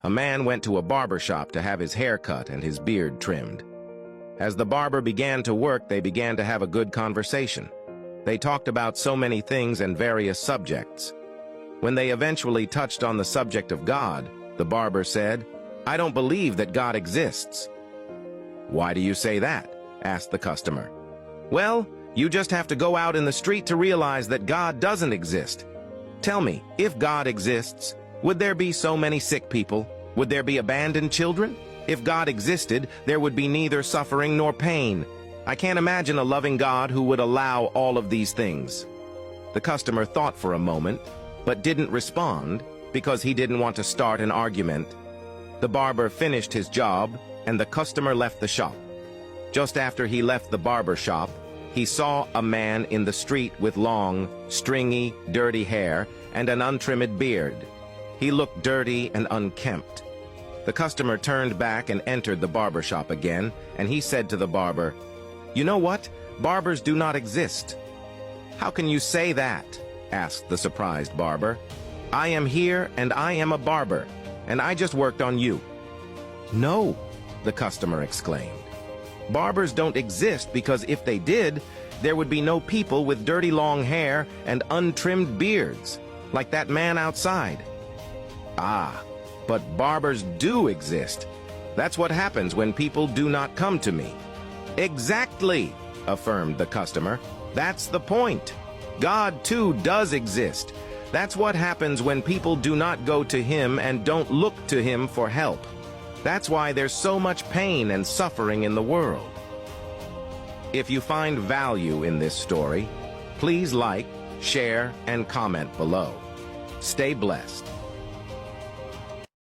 A man went to a barber shop to have his hair cut and his beard trimmed. As the barber began to work, they began to have a good conversation. They talked about so many things and various subjects. When they eventually touched on the subject of God, the barber said, "I don't believe that God exists." "Why do you say that?" asked the customer. "Well, you just have to go out in the street to realize that God doesn't exist. Tell me, if God exists, would there be so many sick people? Would there be abandoned children? If God existed, there would be neither suffering nor pain. I can't imagine a loving God who would allow all of these things." The customer thought for a moment, but didn't respond because he didn't want to start an argument. The barber finished his job, and the customer left the shop. Just after he left the barber shop, he saw a man in the street with long, stringy, dirty hair and an untrimmed beard. He looked dirty and unkempt. The customer turned back and entered the barber shop again, and he said to the barber, "You know what? Barbers do not exist." "How can you say that?" asked the surprised barber. "I am here and I am a barber, and I just worked on you." "No," the customer exclaimed. "Barbers don't exist because if they did, there would be no people with dirty long hair and untrimmed beards, like that man outside." "Ah, but barbers do exist. That's what happens when people do not come to me." "Exactly," affirmed the customer. "That's the point. God, too, does exist. That's what happens when people do not go to him and don't look to him for help. That's why there's so much pain and suffering in the world." If you find value in this story, please like, share, and comment below. Stay blessed.